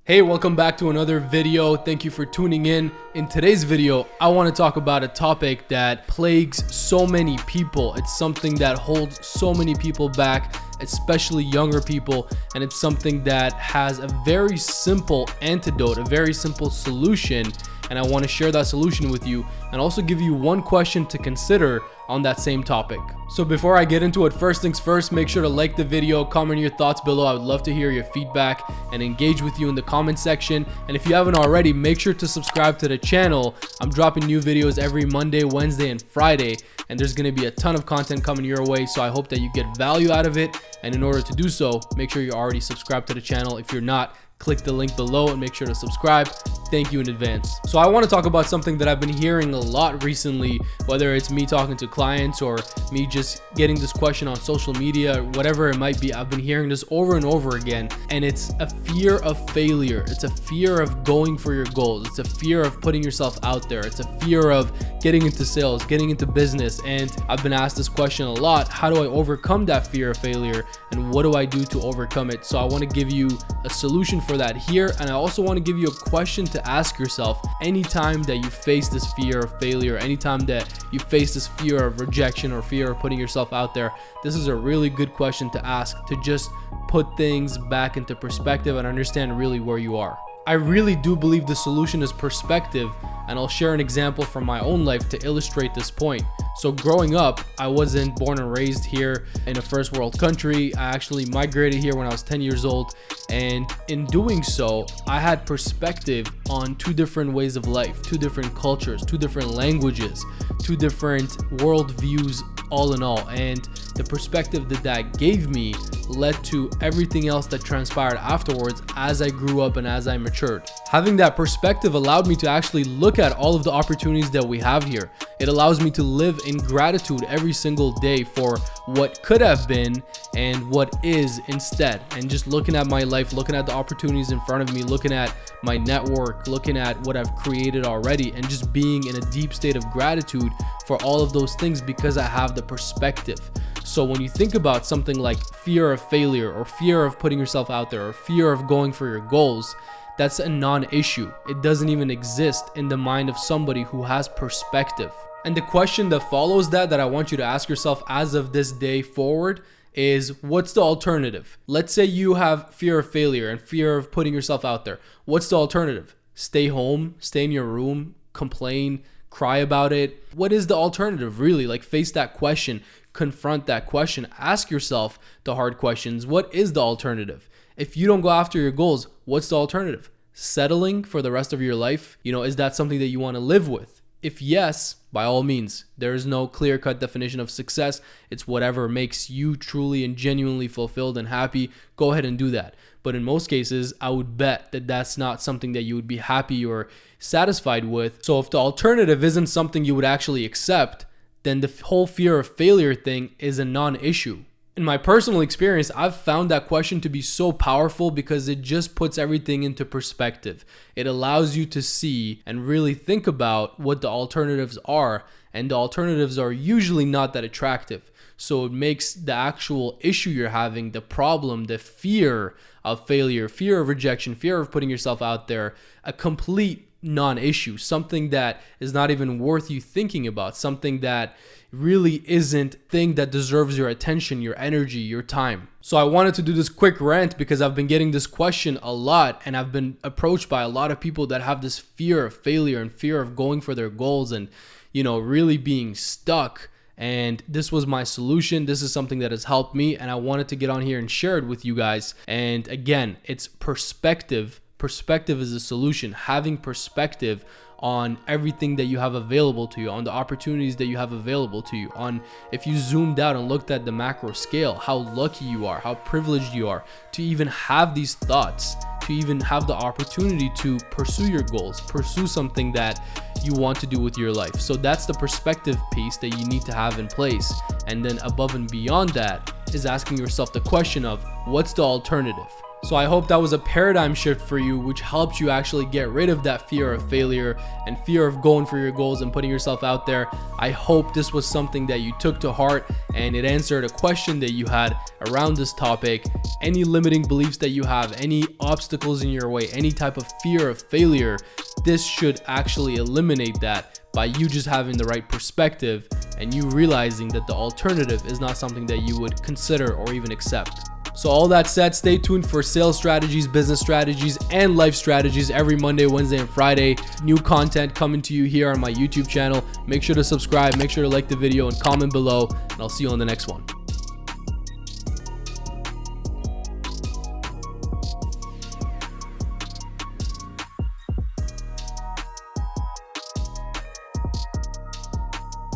Hey, welcome back to another video. Thank you for tuning in. In today's video, I want to talk about a topic that plagues so many people. It's something that holds so many people back, especially younger people, and it's something that has a very simple antidote, a very simple solution, and I want to share that solution with you and also give you one question to consider on that same topic. So before I get into it, first things first, make sure to like the video, comment your thoughts below. I would love to hear your feedback and engage with you in the comment section. And if you haven't already, make sure to subscribe to the channel. I'm dropping new videos every Monday, Wednesday, and Friday, and there's going to be a ton of content coming your way. So I hope that you get value out of it. And in order to do so, make sure you're already subscribed to the channel. If you're not, click the link below and make sure to subscribe. Thank you in advance. So I want to talk about something that I've been hearing a lot recently, whether it's me talking to clients or me just getting this question on social media, whatever it might be. I've been hearing this over and over again, and it's a fear of failure. It's a fear of going for your goals. It's a fear of putting yourself out there. It's a fear of getting into sales, getting into business. And I've been asked this question a lot. How do I overcome that fear of failure? And what do I do to overcome it? So I want to give you a solution for that here. And I also want to give you a question to ask yourself anytime that you face this fear of failure, anytime that you face this fear of rejection or fear of putting yourself out there. This is a really good question to ask, to just put things back into perspective and understand really where you are. I really do believe the solution is perspective, and I'll share an example from my own life to illustrate this point. So growing up, I wasn't born and raised here in a first world country. I actually migrated here when I was 10 years old, and in doing so, I had perspective on two different ways of life, two different cultures, two different languages, two different worldviews, all in all. And the perspective that gave me led to everything else that transpired afterwards as I grew up and as I matured. Having that perspective allowed me to actually look at all of the opportunities that we have here. It allows me to live in gratitude every single day for what could have been and what is instead. And just looking at my life, looking at the opportunities in front of me, looking at my network, looking at what I've created already, and just being in a deep state of gratitude for all of those things because I have the perspective. So when you think about something like fear of failure or fear of putting yourself out there or fear of going for your goals, that's a non-issue. It doesn't even exist in the mind of somebody who has perspective. And the question that follows that I want you to ask yourself as of this day forward is, what's the alternative? Let's say you have fear of failure and fear of putting yourself out there. What's the alternative? Stay home, stay in your room, complain, cry about it. What is the alternative really? Like, face that question, confront that question, ask yourself the hard questions. What is the alternative? If you don't go after your goals, what's the alternative? Settling for the rest of your life? Is that something that you want to live with? If yes, by all means, there is no clear-cut definition of success. It's whatever makes you truly and genuinely fulfilled and happy. Go ahead and do that. But in most cases, I would bet that that's not something that you would be happy or satisfied with. So if the alternative isn't something you would actually accept, then the whole fear of failure thing is a non-issue. In my personal experience, I've found that question to be so powerful because it just puts everything into perspective. It allows you to see and really think about what the alternatives are, and the alternatives are usually not that attractive. So it makes the actual issue you're having, the problem, the fear of failure, fear of rejection, fear of putting yourself out there, a complete non-issue, something that is not even worth you thinking about, something that really isn't thing that deserves your attention, your energy, your time. So I wanted to do this quick rant because I've been getting this question a lot, and I've been approached by a lot of people that have this fear of failure and fear of going for their goals and, really being stuck. And this was my solution. This is something that has helped me, and I wanted to get on here and share it with you guys. And again, it's perspective. Perspective is a solution. Having perspective on everything that you have available to you, on the opportunities that you have available to you, on if you zoomed out and looked at the macro scale, how lucky you are, how privileged you are to even have these thoughts, to even have the opportunity to pursue your goals, pursue something that you want to do with your life. So that's the perspective piece that you need to have in place. And then above and beyond that is asking yourself the question of, what's the alternative? So I hope that was a paradigm shift for you, which helped you actually get rid of that fear of failure and fear of going for your goals and putting yourself out there. I hope this was something that you took to heart and it answered a question that you had around this topic. Any limiting beliefs that you have, any obstacles in your way, any type of fear of failure, this should actually eliminate that by you just having the right perspective and you realizing that the alternative is not something that you would consider or even accept. So all that said, stay tuned for sales strategies, business strategies, and life strategies every Monday, Wednesday, and Friday. New content coming to you here on my YouTube channel. Make sure to subscribe, make sure to like the video, and comment below, and I'll see you on the next one.